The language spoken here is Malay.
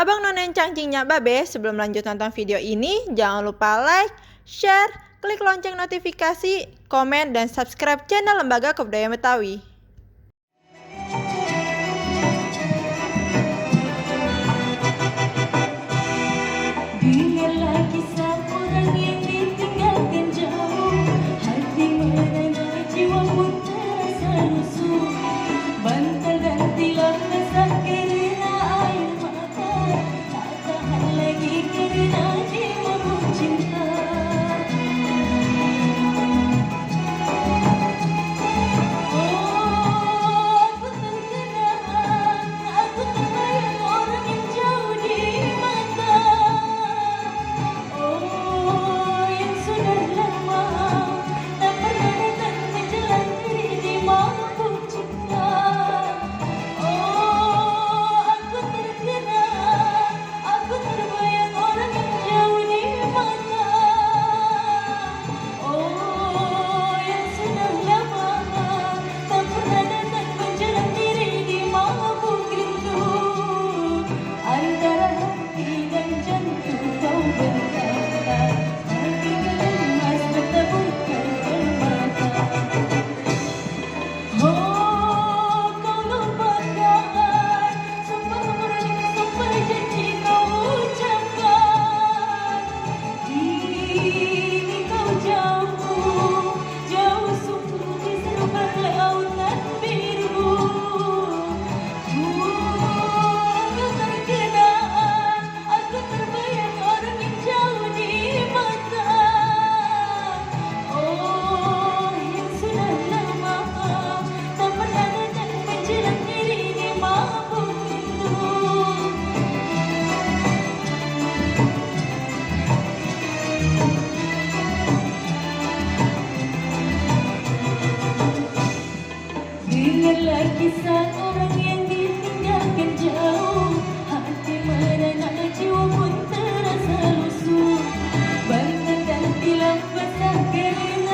Abang Nonen Cangcingnya Babe, sebelum lanjut nonton video ini, jangan lupa like, share, klik lonceng notifikasi, komen, dan subscribe channel Lembaga Kebudayaan Betawi. Dengarlah kisah orang yang ditinggalkan jauh, hati merana jiwa pun terasa lusuh. Bantal dan tilam basah kerana air mata, tak tahan lagi kerana jiwa pun cinta. Oh, aku terkenang, aku terbayang orang yang jauh di mata. Oh, yang sudah lama tak pernah datang menjelang diri di mampu cinta. Oh, aku terkenang, aku terbayang orang yang jauh di mata. Oh, yang sudah lama tak pernah datang menjelang diri di mampu rindu. Antara hati dan jantung kau berkata, hati gemas bertaburkan permata. Oh, kau lupakan sumpah murni, sumpah janji kau ucapkan. Kini kau jauh, jauh sungguh di seluruh lautan biru. Aku terkenang, aku terbayang orang yang jauh di mata. Oh, yang sudah lama tak pernah datang menjelang diri di mampu rindu. Dengarlah kisah orang yang ditinggalkan jauh, hati merana jiwa pun terasa lusuh. Bantal dan tilam basah kerana